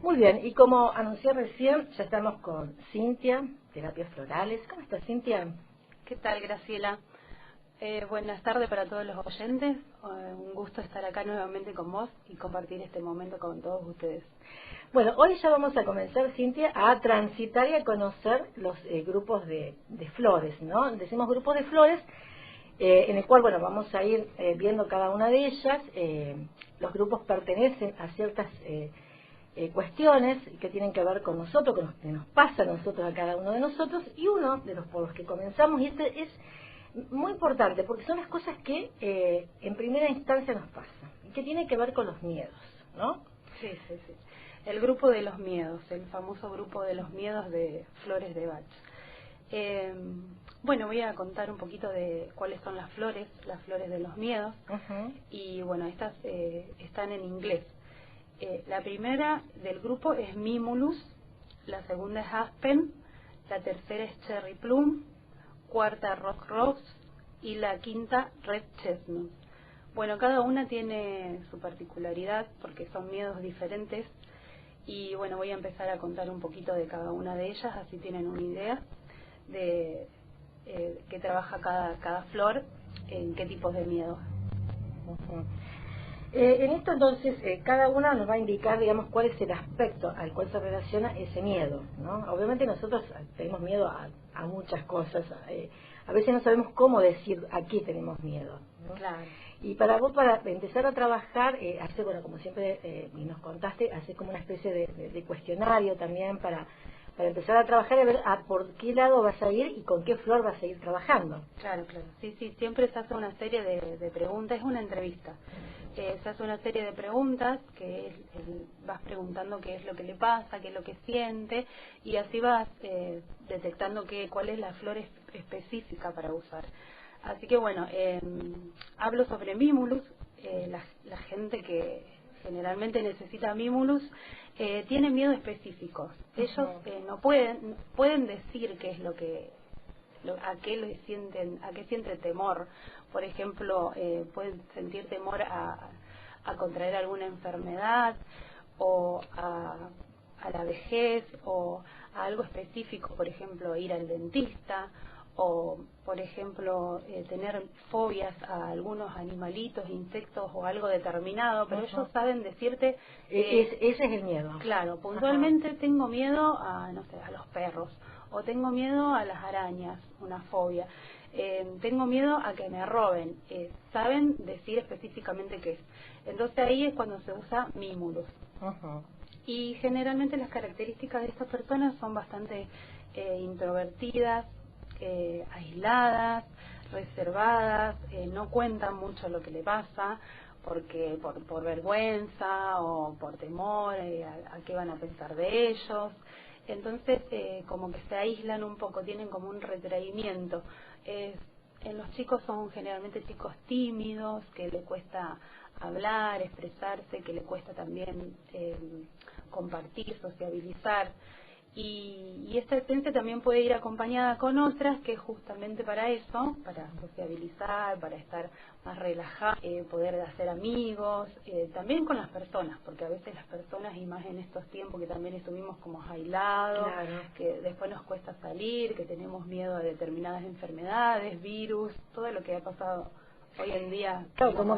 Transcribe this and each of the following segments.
Muy bien, y como anuncié recién, ya estamos con Cintia, Terapias Florales. ¿Cómo estás, Cintia? ¿Qué tal, Graciela? Buenas tardes para todos los oyentes. Un gusto estar acá nuevamente con vos y compartir este momento con todos ustedes. Bueno, hoy ya vamos a comenzar, Cintia, a transitar y a conocer los grupos de flores, ¿no? Decimos grupos de flores, en el cual, bueno, vamos a ir viendo cada una de ellas. Los grupos pertenecen a ciertas cuestiones que tienen que ver con nosotros, con lo que nos pasa a nosotros, a cada uno de nosotros, y uno de los por los que comenzamos, y este es muy importante, porque son las cosas que en primera instancia nos pasan, y que tienen que ver con los miedos, ¿no? Sí. El grupo de los miedos, el famoso grupo de los miedos de Flores de Bach. Bueno, voy a contar un poquito de cuáles son las flores de los miedos. Y bueno, estas están en inglés. La primera del grupo es Mimulus, la segunda es Aspen, la tercera es Cherry Plum, cuarta Rock Rose y la quinta Red Chestnut. Bueno, cada una tiene su particularidad porque son miedos diferentes y bueno, voy a empezar a contar un poquito de cada una de ellas, así tienen una idea de qué trabaja cada flor, en qué tipos de miedos. En esto entonces cada una nos va a indicar, digamos, cuál es el aspecto al cual se relaciona ese miedo, ¿no? Obviamente nosotros tenemos miedo a muchas cosas, a veces no sabemos cómo decir a qué tenemos miedo, ¿no? Claro. Y para vos, para empezar a trabajar, hace, bueno, como siempre nos contaste, hace como una especie de cuestionario también para empezar a trabajar y ver por qué lado vas a ir y con qué flor vas a ir trabajando. Claro. Sí, siempre se hace una serie de preguntas, es una entrevista. Se hace una serie de preguntas que vas preguntando qué es lo que le pasa, qué es lo que siente, y así vas detectando cuál es la flor específica para usar. Así que bueno, hablo sobre Mimulus. La gente que generalmente necesita Mimulus tiene miedo específicos. Ellos no pueden decir qué es a qué sienten temor. Por ejemplo, pueden sentir temor a contraer alguna enfermedad o a la vejez o a algo específico, por ejemplo, ir al dentista o, por ejemplo, tener fobias a algunos animalitos, insectos o algo determinado, pero ellos saben decirte... ese es el miedo. Claro, puntualmente tengo miedo a, no sé, a los perros, o tengo miedo a las arañas, una fobia. Tengo miedo a que me roben. Saben decir específicamente qué es. Entonces ahí es cuando se usa Mimulus. Y generalmente las características de estas personas son bastante introvertidas, aisladas, reservadas, no cuentan mucho lo que le pasa, porque por vergüenza o por temor a qué van a pensar de ellos. Entonces como que se aíslan un poco, tienen como un retraimiento. En los chicos son generalmente chicos tímidos, que le cuesta hablar, expresarse, que le cuesta también compartir, sociabilizar. Y esta esencia también puede ir acompañada con otras que es justamente para eso, para sociabilizar, para estar más relajado, poder hacer amigos, también con las personas, porque a veces las personas, y más en estos tiempos que también estuvimos como aislados, que después nos cuesta salir, que tenemos miedo a determinadas enfermedades, virus, todo lo que ha pasado hoy en día. Claro, como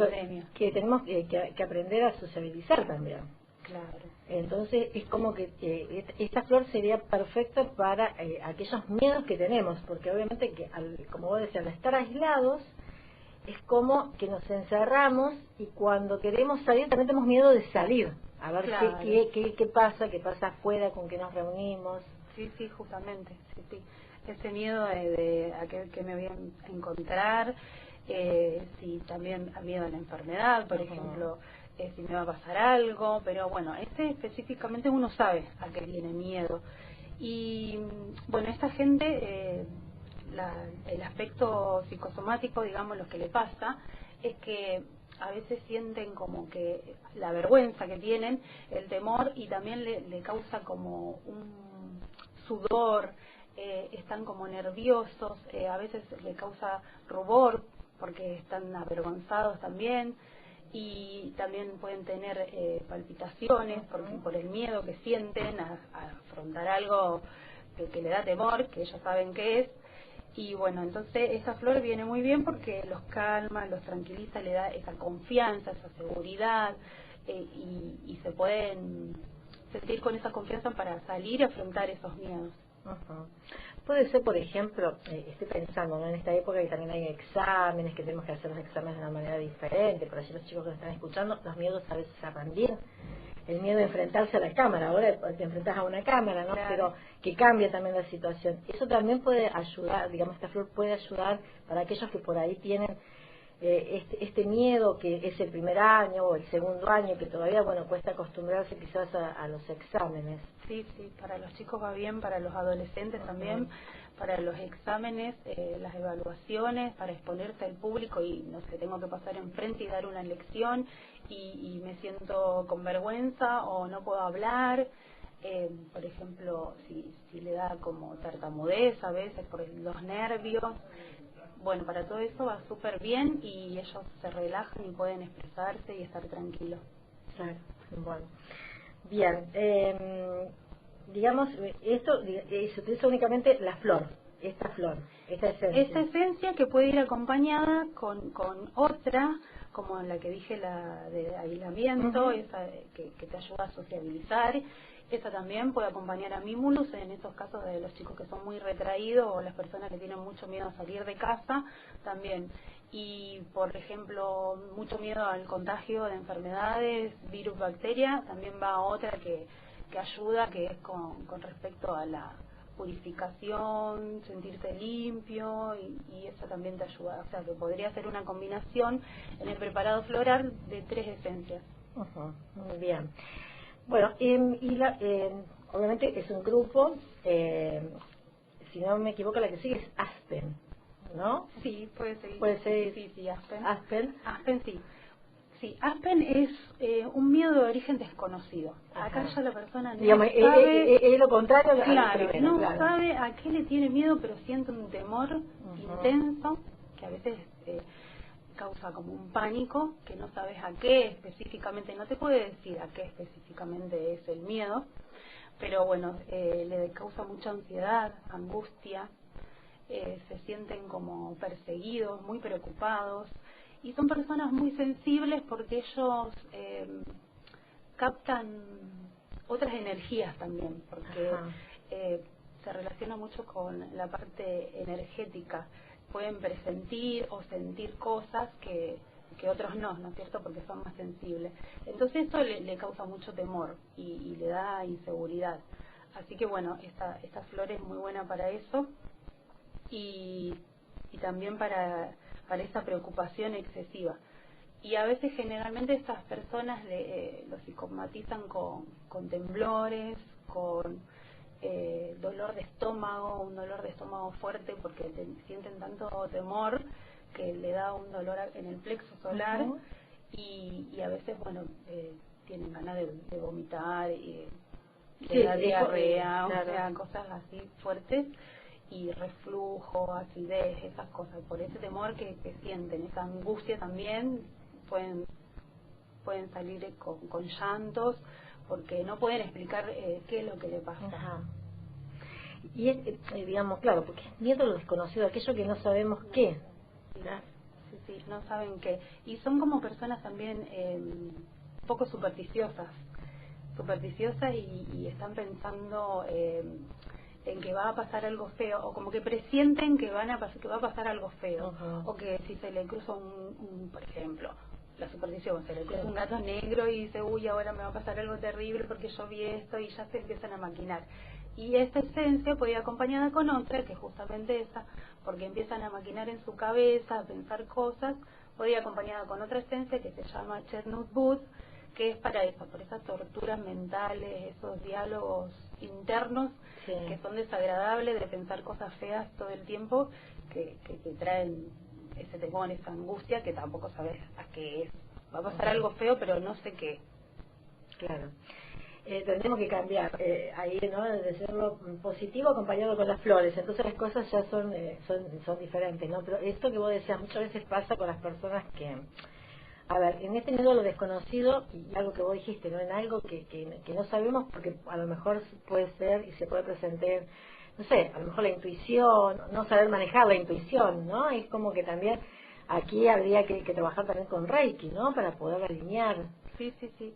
que tenemos que aprender a sociabilizar también. Claro. Entonces es como que esta flor sería perfecta para aquellos miedos que tenemos, porque obviamente que como vos decías, al estar aislados es como que nos encerramos y cuando queremos salir también tenemos miedo de salir, a ver qué pasa afuera, con qué nos reunimos. Sí, justamente, sí. Ese miedo de a qué me voy a encontrar, si también miedo a la enfermedad, por ejemplo, si me va a pasar algo, pero bueno, específicamente uno sabe a qué tiene miedo. Y bueno, esta gente, el aspecto psicosomático, digamos, lo que le pasa es que a veces sienten como que la vergüenza que tienen, el temor, y también le causa como un sudor, están como nerviosos, a veces le causa rubor porque están avergonzados también. y también pueden tener palpitaciones por el miedo que sienten a afrontar algo que le da temor, que ellos saben qué es. Y bueno, entonces esta flor viene muy bien porque los calma, los tranquiliza, le da esa confianza, esa seguridad, y se pueden sentir con esa confianza para salir y afrontar esos miedos. Ajá. Puede ser, por ejemplo, estoy pensando, ¿no?, en esta época que también hay exámenes, que tenemos que hacer los exámenes de una manera diferente, por allí los chicos que nos están escuchando, los miedos a veces se rendir, el miedo de enfrentarse a la cámara, ahora te enfrentas a una cámara, ¿no? Claro. Pero que cambia también la situación. Eso también puede ayudar, digamos, esta flor puede ayudar para aquellos que por ahí tienen este miedo, que es el primer año o el segundo año, que todavía, bueno, cuesta acostumbrarse quizás a los exámenes. Sí, para los chicos va bien, para los adolescentes también, para los exámenes, las evaluaciones, para exponerse al público y, no sé, tengo que pasar enfrente y dar una lección y me siento con vergüenza o no puedo hablar. Por ejemplo, si le da como tartamudez a veces por los nervios. Bueno, para todo eso va súper bien y ellos se relajan y pueden expresarse y estar tranquilos. Claro, bueno. Bien, digamos, esto se utiliza únicamente la flor, esta esencia. Esta esencia que puede ir acompañada con otra, como la que dije, la de aislamiento, esa que te ayuda a sociabilizar. Esa también puede acompañar a Mimulus en esos casos de los chicos que son muy retraídos o las personas que tienen mucho miedo a salir de casa también. Y, por ejemplo, mucho miedo al contagio de enfermedades, virus, bacterias, también va otra que ayuda, que es con respecto a la purificación, sentirse limpio, y eso también te ayuda. O sea, que podría ser una combinación en el preparado floral de 3 esencias. Muy bien. Bueno, obviamente es un grupo, si no me equivoco, la que sigue es Aspen, ¿no? Sí, puede ser. Sí, Aspen. Aspen, sí. Sí, Aspen es un miedo de origen desconocido. Acá ya la persona no sabe... Es lo contrario. Claro, no sabe a qué le tiene miedo, pero siente un temor intenso, que a veces causa como un pánico, que no sabes a qué específicamente, no te puede decir a qué específicamente es el miedo, pero bueno, le causa mucha ansiedad, angustia, se sienten como perseguidos, muy preocupados, y son personas muy sensibles porque ellos captan otras energías también, porque se relaciona mucho con la parte energética. Pueden presentir o sentir cosas que otros no es cierto? Porque son más sensibles. Entonces esto le causa mucho temor y le da inseguridad. Así que bueno, esta flor es muy buena para eso y también para esa preocupación excesiva. Y a veces generalmente estas personas lo psicomatizan con temblores, con dolor de estómago, un dolor de estómago fuerte porque sienten tanto temor que le da un dolor en el plexo solar y a veces, bueno, tienen ganas de vomitar, le da diarrea, claro. O sea, cosas así fuertes y reflujo, acidez, esas cosas. Por ese temor que sienten, esa angustia también pueden salir con llantos porque no pueden explicar qué es lo que le pasa. Ajá. Y digamos, claro, porque es miedo a lo desconocido, aquello que no sabemos qué. Sí, no saben qué. Y son como personas también un poco supersticiosas y están pensando en que va a pasar algo feo, o como que presienten que va a pasar algo feo, o que si se le cruza por ejemplo, la superstición, se le cruza un gato negro y dice, uy, ahora me va a pasar algo terrible porque yo vi esto, y ya se empiezan a maquinar. Y esta esencia puede ir acompañada con otra, que es justamente esa, porque empiezan a maquinar en su cabeza, a pensar cosas, puede ir acompañada con otra esencia que se llama Chestnut Wood, que es para eso, por esas torturas mentales, esos diálogos internos que son desagradables, de pensar cosas feas todo el tiempo, que te traen ese temor, esa angustia, que tampoco sabes a qué es. Va a pasar algo feo, pero no sé qué. Claro. Tendremos que cambiar ahí, ¿no? De serlo positivo acompañado con las flores. Entonces las cosas ya son diferentes, ¿no? Pero esto que vos decías muchas veces pasa con las personas que a ver, en este miedo a lo desconocido, y algo que vos dijiste, ¿no? En algo que no sabemos, porque a lo mejor puede ser y se puede presentar, no sé, a lo mejor la intuición, no saber manejar la intuición, ¿no? Es como que también aquí habría que trabajar también con Reiki, ¿no? Para poder alinear. Sí, sí, sí.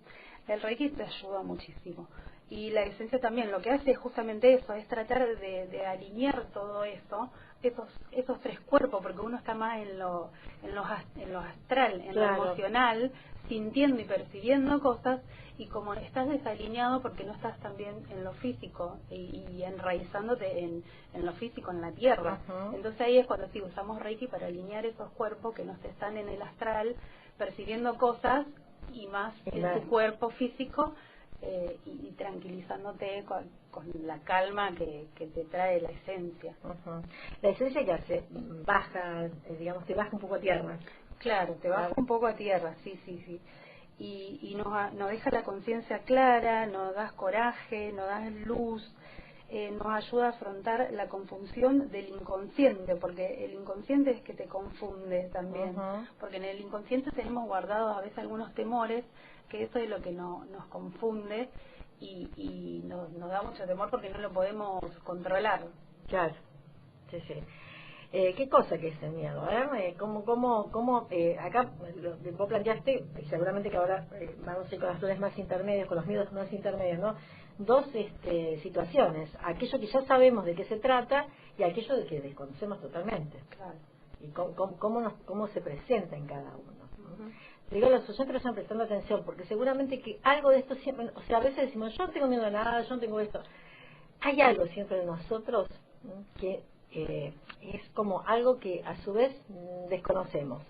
El Reiki te ayuda muchísimo. Y la esencia también lo que hace es justamente eso, es tratar de alinear todo eso, esos tres cuerpos, porque uno está más en lo astral, en Claro. lo emocional, sintiendo y percibiendo cosas, y como estás desalineado porque no estás también en lo físico y enraizándote en lo físico, en la tierra. Ajá. Entonces ahí es cuando sí usamos Reiki para alinear esos cuerpos que no están en el astral, percibiendo cosas y más en tu cuerpo físico, y tranquilizándote con la calma que te trae la esencia. Ajá. La esencia que hace, baja, digamos, te baja un poco a tierra. Claro, te baja un poco a tierra, sí, sí, sí. Y nos deja la conciencia clara, nos das coraje, nos das luz, nos ayuda a afrontar la confusión del inconsciente, porque el inconsciente es que te confunde también, porque en el inconsciente tenemos guardados a veces algunos temores, que eso es lo que nos confunde y nos da mucho temor porque no lo podemos controlar. Claro, sí, sí. ¿Qué cosa que es el miedo? ¿Cómo acá vos planteaste, y seguramente que ahora vamos a ir con las flores más intermedias, con los miedos más intermedios, ¿no? Dos situaciones, aquello que ya sabemos de qué se trata y aquello de que desconocemos totalmente. Claro. Y cómo se presenta en cada uno. Digo, los oyentes están prestando atención, porque seguramente que algo de esto siempre, o sea, a veces decimos, yo no tengo miedo a nada, yo no tengo esto. Hay algo siempre de nosotros que es como algo que a su vez desconocemos,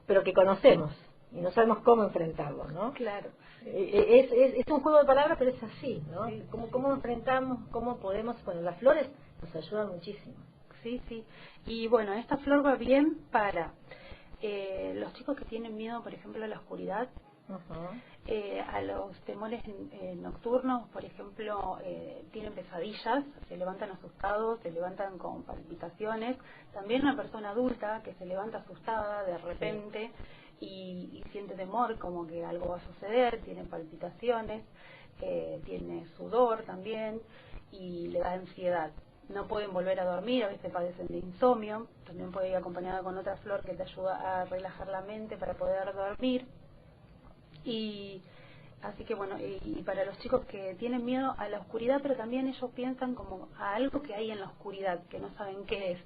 pero que conocemos y no sabemos cómo enfrentarlo, ¿no? Claro. Es un juego de palabras, pero es así, ¿no? Sí, ¿Cómo enfrentamos, cómo podemos, bueno, las flores nos ayudan muchísimo. Sí, sí. Y bueno, esta flor va bien para los chicos que tienen miedo, por ejemplo, a la oscuridad, a los temores nocturnos, por ejemplo, tienen pesadillas, se levantan asustados, se levantan con palpitaciones. También una persona adulta que se levanta asustada de repente y siente temor, como que algo va a suceder, tiene palpitaciones, tiene sudor también y le da ansiedad. No pueden volver a dormir, a veces padecen de insomnio, también puede ir acompañada con otra flor que te ayuda a relajar la mente para poder dormir. Y así que bueno, y para los chicos que tienen miedo a la oscuridad, pero también ellos piensan como a algo que hay en la oscuridad, que no saben qué es.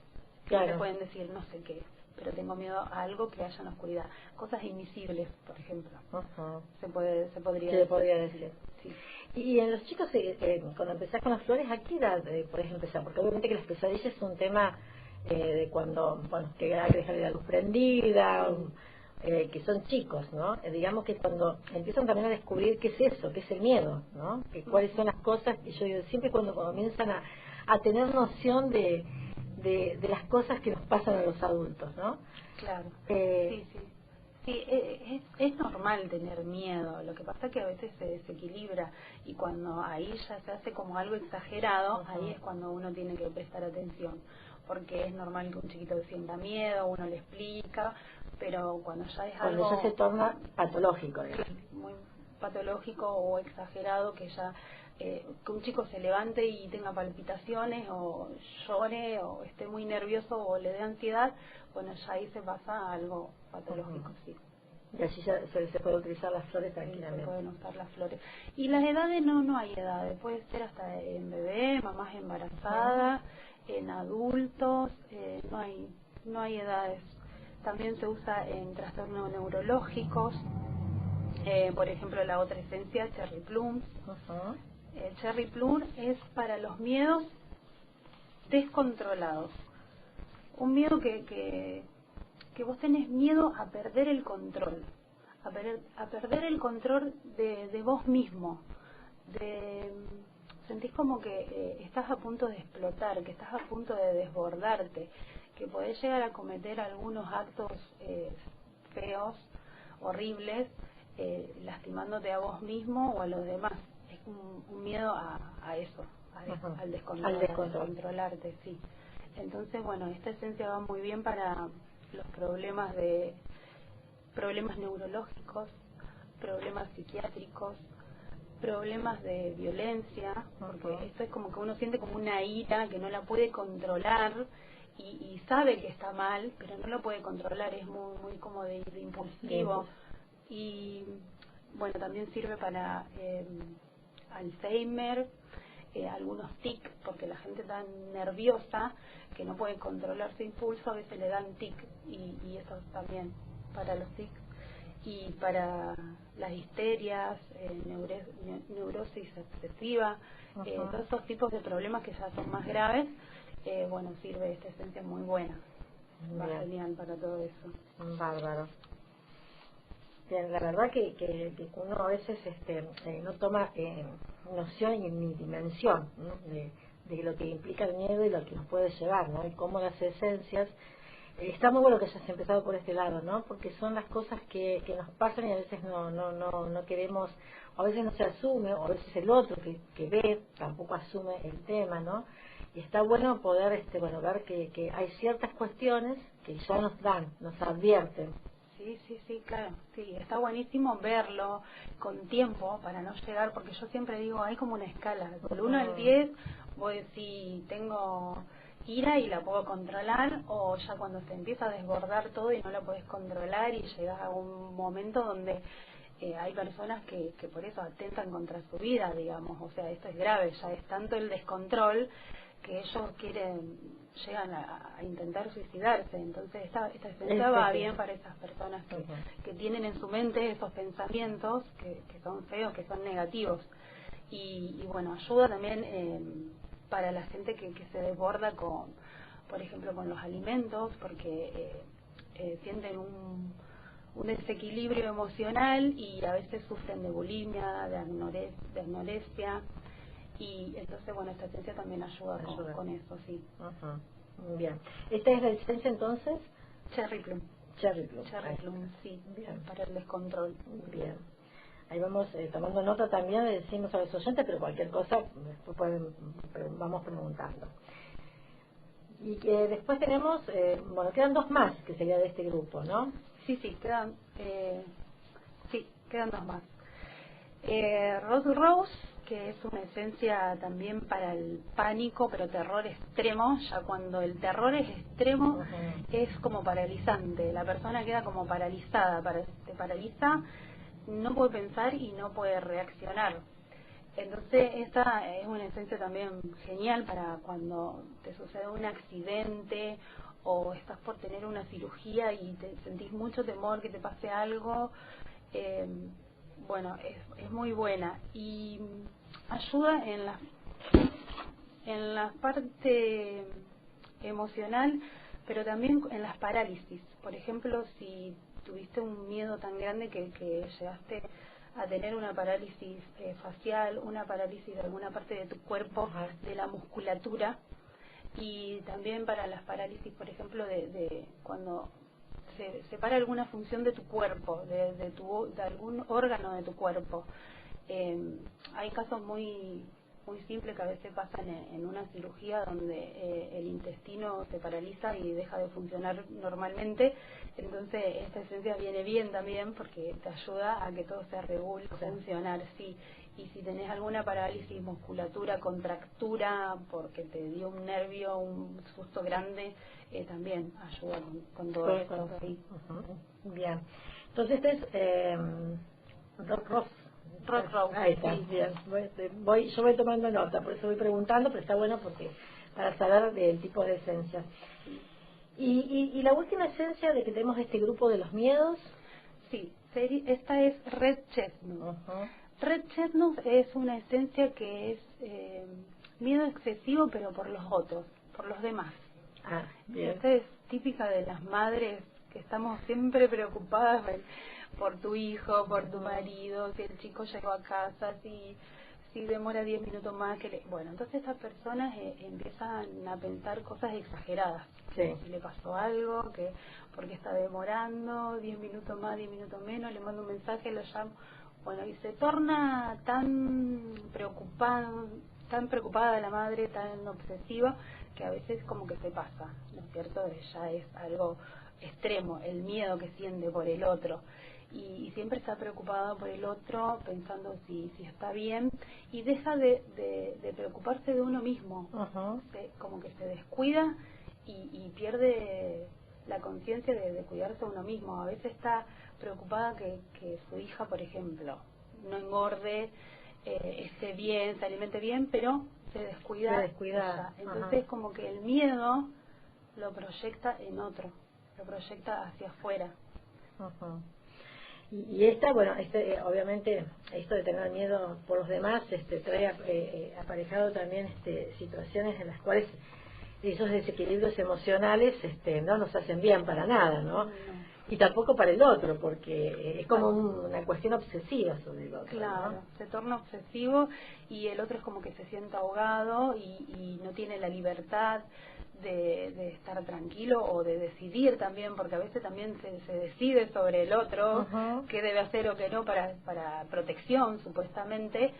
Claro. Pueden decir, no sé qué es, pero tengo miedo a algo que haya en la oscuridad. Cosas invisibles, por ejemplo. Se podría decir. Sí. Y en los chicos, cuando empezás con las flores, ¿a qué edad podés empezar? Porque obviamente que las pesadillas es un tema de cuando, bueno, que hay que dejar la luz prendida, que son chicos, ¿no? Digamos que cuando empiezan también a descubrir qué es eso, qué es el miedo, ¿no? Que cuáles son las cosas, que yo digo, siempre cuando comienzan a tener noción de las cosas que nos pasan a los adultos, ¿no? Claro, sí, sí. Sí, es normal tener miedo, lo que pasa es que a veces se desequilibra y cuando ahí ya se hace como algo exagerado, ahí es cuando uno tiene que prestar atención, porque es normal que un chiquito sienta miedo, uno le explica, pero cuando ya es algo... Cuando ya se torna patológico, muy patológico o exagerado, que ya que un chico se levante y tenga palpitaciones o llore o esté muy nervioso o le dé ansiedad, bueno, ya ahí se pasa a algo patológico, sí. Y así ya se puede utilizar las flores tranquilamente. Se pueden usar las flores. Y las edades no hay edades, puede ser hasta en bebé, mamás embarazadas, en adultos, no hay edades. También se usa en trastornos neurológicos, por ejemplo la otra esencia, Cherry Plum. El Cherry Plum es para los miedos descontrolados. Un miedo que vos tenés miedo a perder el control, a perder el control de vos mismo, sentís como que estás a punto de explotar, que estás a punto de desbordarte, que podés llegar a cometer algunos actos feos, horribles, lastimándote a vos mismo o a los demás. Es un miedo a eso, al descontrolarte, sí. Entonces, bueno, esta esencia va muy bien para los problemas de problemas neurológicos, problemas psiquiátricos, problemas de violencia, porque esto es como que uno siente como una ira que no la puede controlar y sabe que está mal, pero no lo puede controlar, es muy como de impulsivo. Y bueno, también sirve para Alzheimer, algunos tics, porque la gente tan nerviosa que no puede controlar su impulso, a veces le dan tic, y eso también para los tics. Y para las histerias, neurosis excesiva, todos esos tipos de problemas que ya son más graves, bueno, sirve esta esencia muy buena, va genial para todo eso. Bárbaro. Bien, la verdad que uno a veces no toma noción ni dimensión, ¿no? de lo que implica el miedo y lo que nos puede llevar, ¿no? Y cómo las esencias. Está muy bueno que hayas empezado por este lado, ¿no? Porque son las cosas que nos pasan y a veces no queremos, o a veces no se asume, o a veces el otro que ve tampoco asume el tema, ¿no? Y está bueno poder ver que hay ciertas cuestiones que ya nos advierten. Sí, claro, sí, está buenísimo verlo con tiempo para no llegar, porque yo siempre digo, hay como una escala, del 1 al 10, voy a decir, tengo ira y la puedo controlar, o ya cuando se empieza a desbordar todo y no la puedes controlar y llegas a un momento donde hay personas que por eso atentan contra su vida, digamos, o sea, esto es grave, ya es tanto el descontrol que ellos llegan a intentar suicidarse. Entonces esta esencia va bien para esas personas que tienen en su mente esos pensamientos que son feos, que son negativos, y bueno, ayuda también para la gente que se desborda por ejemplo con los alimentos, porque sienten un desequilibrio emocional y a veces sufren de bulimia, de anorexia. Y entonces, bueno, esta esencia también ayuda con eso, sí. Bien. ¿Esta es la esencia entonces? Cherry Plum. Cherry Plum. Cherry Plum, sí. Bien. Para el descontrol. Bien. Ahí vamos tomando nota también, le decimos a los oyentes, pero cualquier cosa vamos preguntando. Y después tenemos, quedan dos más que sería de este grupo, ¿no? Sí, quedan dos más. Rose, que es una esencia también para el pánico, pero terror extremo. Ya cuando el terror es extremo, es como paralizante, la persona queda como paralizada, te paraliza, no puede pensar y no puede reaccionar. Entonces esta es una esencia también genial para cuando te sucede un accidente o estás por tener una cirugía y te sentís mucho temor que te pase algo. Bueno, es muy buena y ayuda en la parte emocional, pero también en las parálisis. Por ejemplo, si tuviste un miedo tan grande que llegaste a tener una parálisis facial, una parálisis de alguna parte de tu cuerpo, de la musculatura, y también para las parálisis, por ejemplo, de cuando se separa alguna función de tu cuerpo, de algún órgano de tu cuerpo. Hay casos muy simples que a veces pasan en una cirugía donde el intestino se paraliza y deja de funcionar normalmente. Entonces esta esencia viene bien también porque te ayuda a que todo se regule, funcionar, sí. Y si tenés alguna parálisis, musculatura, contractura, porque te dio un nervio, un susto grande, también ayuda con todo esto. Sí. Bien. Entonces este es Rose. Ahí está, sí. Bien. Yo voy tomando nota, por eso voy preguntando, pero está bueno porque para saber del tipo de esencias. Y la última esencia de que tenemos este grupo de los miedos. Sí, esta es Red Chestnut. Red Chestnut es una esencia que es miedo excesivo, pero por los otros, por los demás. Bien. Esta es típica de las madres que estamos siempre preocupadas por tu hijo, por tu marido, si el chico llegó a casa, si demora 10 minutos más. Bueno, entonces estas personas empiezan a pensar cosas exageradas. Sí. Si le pasó algo, porque está demorando 10 minutos más, 10 minutos menos, le mando un mensaje, lo llamo. Bueno, y se torna tan preocupada la madre, tan obsesiva, que a veces como que se pasa, ¿no es cierto? Ya es algo extremo, el miedo que siente por el otro. Y siempre está preocupado por el otro, pensando si está bien, y deja de preocuparse de uno mismo. Como que se descuida y pierde la conciencia de cuidarse a uno mismo. A veces está preocupada que su hija, por ejemplo, no engorde, esté bien, se alimente bien, pero se descuida. Entonces como que el miedo lo proyecta en otro, lo proyecta hacia afuera. Y esta, bueno, obviamente esto de tener miedo por los demás trae aparejado también situaciones en las cuales esos desequilibrios emocionales no nos hacen bien para nada, ¿no? Y tampoco para el otro, porque es como una cuestión obsesiva sobre el otro. Claro, ¿no? Se torna obsesivo y el otro es como que se siente ahogado y no tiene la libertad de estar tranquilo o de decidir también, porque a veces también se decide sobre el otro qué debe hacer o qué no para protección, supuestamente,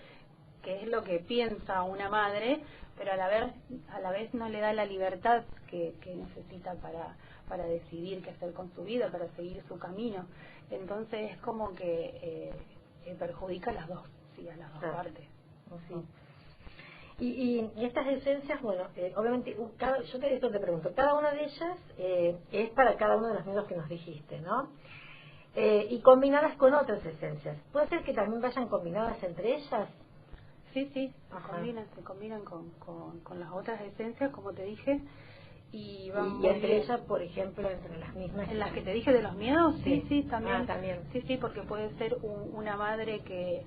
que es lo que piensa una madre, pero a la vez no le da la libertad que necesita para decidir qué hacer con su vida, para seguir su camino. Entonces es como que perjudica a las dos, a las dos partes. Sí. Y estas esencias, bueno, obviamente, yo te pregunto, cada una de ellas es para cada uno de los miedos que nos dijiste, ¿no? Y combinadas con otras esencias. ¿Puede ser que también vayan combinadas entre ellas? Sí, se combinan con las otras esencias, como te dije, y van entre ellas, por ejemplo, entre las mismas. ¿En las que te dije de los miedos? Sí, también. También. Sí, porque puede ser una madre que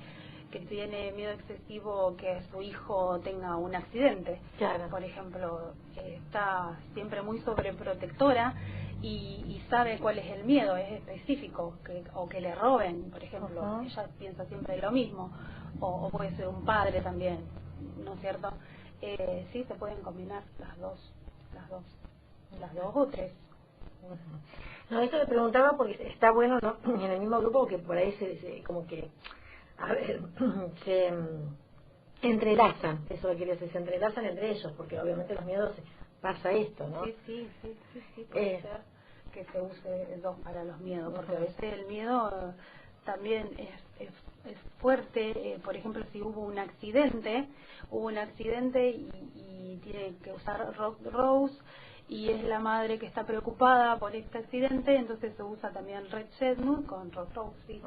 tiene miedo excesivo que su hijo tenga un accidente. Claro. Por ejemplo, está siempre muy sobreprotectora y sabe cuál es el miedo, es específico, o que le roben, por ejemplo. Ella piensa siempre lo mismo. O puede ser un padre también, ¿no es cierto? Sí, se pueden combinar las dos o tres. No, esto le preguntaba porque está bueno, ¿no? En el mismo grupo, que por ahí como que se entrelazan, eso que quería decir, se entrelazan entre ellos, porque obviamente los miedos pasa esto, ¿no? Sí, puede ser que se use dos para los miedos, porque a veces el miedo también es fuerte. Por ejemplo, si hubo un accidente y tiene que usar Rose y es la madre que está preocupada por este accidente, entonces se usa también Red Chestnut con Rose. Sí.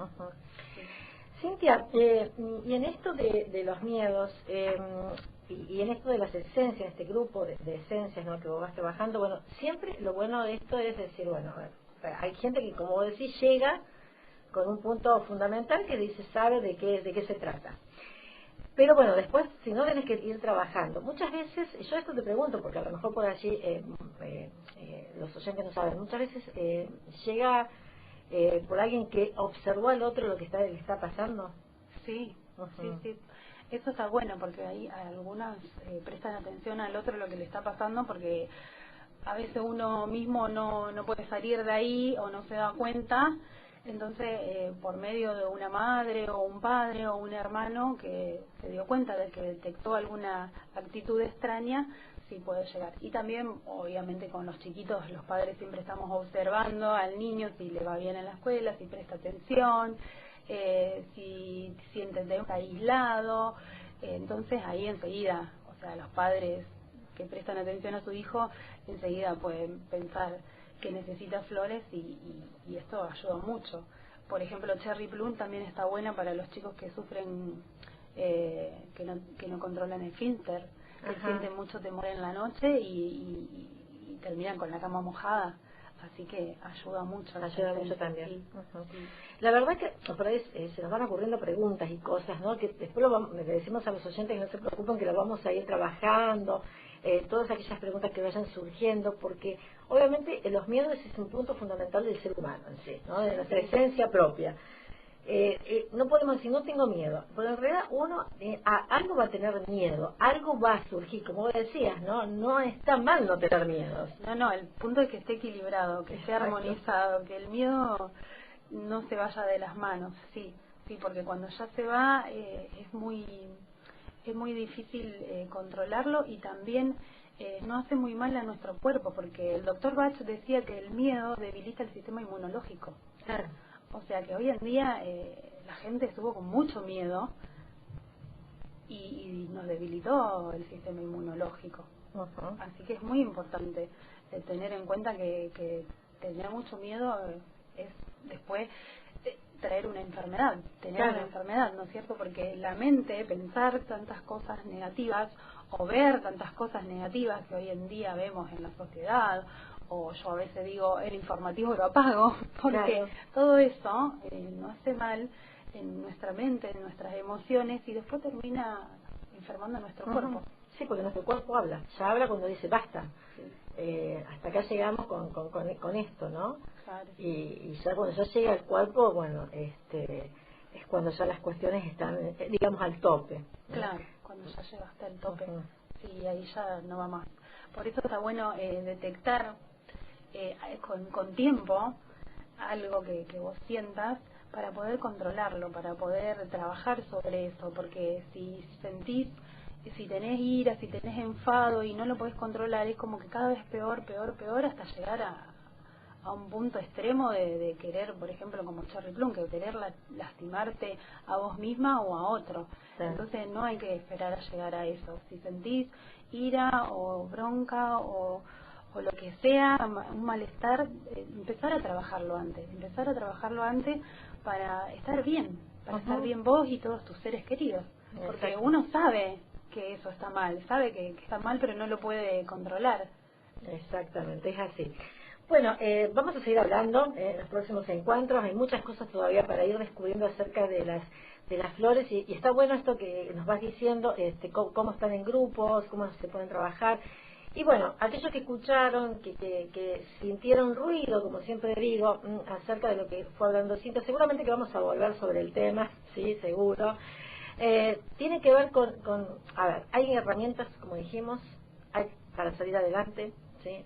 Cintia, y en esto de los miedos y en esto de las esencias, este grupo de esencias, ¿no?, que vos vas trabajando, bueno, siempre lo bueno de esto es decir, bueno, hay gente que, como vos decís, llega con un punto fundamental que dice, sabe de qué se trata. Pero bueno, después, si no, tenés que ir trabajando. Muchas veces, yo esto te pregunto, porque a lo mejor por allí los oyentes no saben, muchas veces llega por alguien que observó al otro lo que le está pasando. Sí. Eso está bueno, porque ahí algunas prestan atención al otro lo que le está pasando, porque a veces uno mismo no puede salir de ahí o no se da cuenta. Entonces, por medio de una madre o un padre o un hermano que se dio cuenta de que detectó alguna actitud extraña, sí puede llegar. Y también, obviamente, con los chiquitos, los padres siempre estamos observando al niño si le va bien en la escuela, si presta atención, si siente que está aislado. Entonces, ahí enseguida, o sea, los padres que prestan atención a su hijo, enseguida pueden pensar que necesita flores y esto ayuda mucho. Por ejemplo, Cherry Plum también está buena para los chicos que sufren, que no controlan el esfínter, que sienten mucho temor en la noche y terminan con la cama mojada. Así que ayuda mucho. Ayuda mucho también. Sí. La verdad que por ahí se nos van ocurriendo preguntas y cosas, ¿no?, que después le decimos a los oyentes que no se preocupen, que lo vamos a ir trabajando, todas aquellas preguntas que vayan surgiendo, porque obviamente los miedos es un punto fundamental del ser humano en sí, ¿no?, de nuestra esencia propia. No podemos decir, no tengo miedo, pero en realidad uno algo va a tener miedo, algo va a surgir, como vos decías, no está mal no tener miedos. No, el punto es que esté equilibrado, que esté armonizado, que el miedo no se vaya de las manos. Sí, porque cuando ya se va es muy es muy difícil controlarlo y también no hace muy mal a nuestro cuerpo, porque el doctor Bach decía que el miedo debilita el sistema inmunológico. Claro. O sea que hoy en día la gente estuvo con mucho miedo y nos debilitó el sistema inmunológico. Así que es muy importante tener en cuenta que tener mucho miedo es después traer una enfermedad, tener una enfermedad, ¿no es cierto? Porque la mente, pensar tantas cosas negativas o ver tantas cosas negativas que hoy en día vemos en la sociedad, o yo a veces digo, el informativo lo apago, porque todo eso nos hace mal en nuestra mente, en nuestras emociones, y después termina enfermando nuestro cuerpo. Sí, porque nuestro cuerpo habla, ya habla cuando dice basta. Hasta acá llegamos con esto, ¿no? Claro. Y ya cuando ya llega al cuerpo, bueno, es cuando ya las cuestiones están, digamos, al tope. Claro, cuando ya llega hasta el tope. Sí, ahí ya no va más. Por eso está bueno detectar con tiempo algo que vos sientas para poder controlarlo, para poder trabajar sobre eso, porque si sentís, si tenés ira, si tenés enfado y no lo podés controlar, es como que cada vez peor, peor, peor, hasta llegar a un punto extremo de querer, por ejemplo, como Cherry Plum, que querer lastimarte a vos misma o a otro. Sí. Entonces no hay que esperar a llegar a eso. Si sentís ira o bronca o lo que sea, un malestar, empezar a trabajarlo antes para estar bien, para estar bien vos y todos tus seres queridos. Porque uno sabe que eso está mal, sabe que está mal, pero no lo puede controlar. Exactamente, es así. Bueno, vamos a seguir hablando en los próximos encuentros. Hay muchas cosas todavía para ir descubriendo acerca de las flores y está bueno esto que nos vas diciendo, cómo están en grupos, cómo se pueden trabajar. Y bueno, aquellos que escucharon, que sintieron ruido, como siempre digo, acerca de lo que fue hablando Cintia, seguramente que vamos a volver sobre el tema, sí, seguro. Tiene que ver a ver, hay herramientas, como dijimos, hay para salir adelante, ¿sí?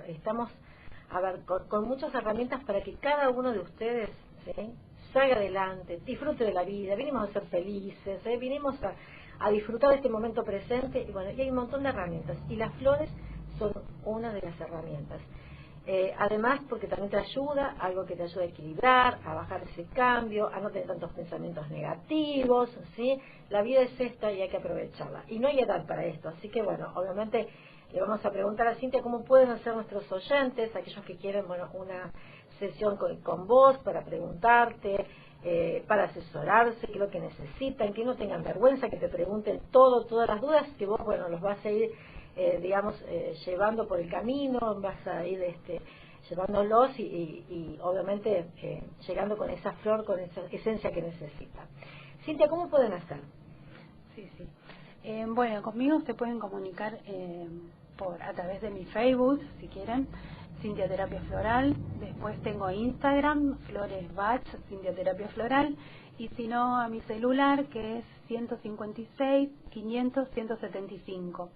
Estamos, a ver, con muchas herramientas para que cada uno de ustedes, ¿sí?, salga adelante, disfrute de la vida. Vinimos a ser felices, vinimos a disfrutar de este momento presente, y bueno, y hay un montón de herramientas, y las flores son una de las herramientas. Además, porque también te ayuda, algo que te ayuda a equilibrar, a bajar ese cambio, a no tener tantos pensamientos negativos, ¿sí? La vida es esta y hay que aprovecharla. Y no hay edad para esto, así que bueno, obviamente le vamos a preguntar a Cintia cómo pueden hacer nuestros oyentes, aquellos que quieren, bueno, una sesión con vos para preguntarte, para asesorarse, qué es lo que necesitan, que no tengan vergüenza, que te pregunten todas las dudas, que vos, bueno, los vas a ir llevando por el camino, vas a ir llevándolos y obviamente llegando con esa flor, con esa esencia que necesitan. Cintia, ¿cómo pueden hacer? Sí. Bueno, conmigo se pueden comunicar a través de mi Facebook, si quieren, Cintia Terapia Floral. Después tengo Instagram, Flores Bach, Cintia Terapia Floral. Y si no, a mi celular, que es 156 500 175.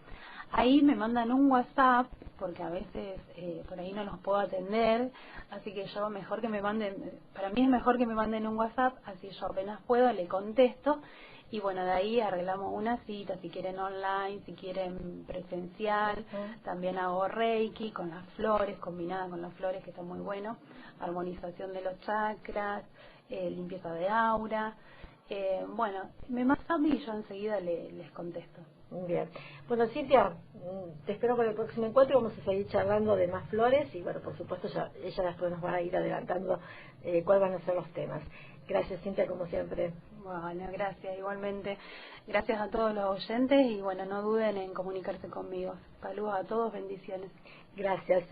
Ahí me mandan un WhatsApp, porque a veces por ahí no los puedo atender, así que yo mejor que me manden, para mí es mejor que me manden un WhatsApp, así yo apenas puedo le contesto, y bueno, de ahí arreglamos una cita, si quieren online, si quieren presencial. También hago Reiki con las flores, combinada con las flores, que está muy bueno, armonización de los chakras, limpieza de aura. Bueno, me mandan y yo enseguida les contesto. Bien. Bueno, Cintia, te espero para el próximo encuentro. Vamos a seguir charlando de más flores y, bueno, por supuesto, ella después nos va a ir adelantando cuáles van a ser los temas. Gracias, Cintia, como siempre. Bueno, gracias, igualmente. Gracias a todos los oyentes y, bueno, no duden en comunicarse conmigo. Saludos a todos, bendiciones. Gracias.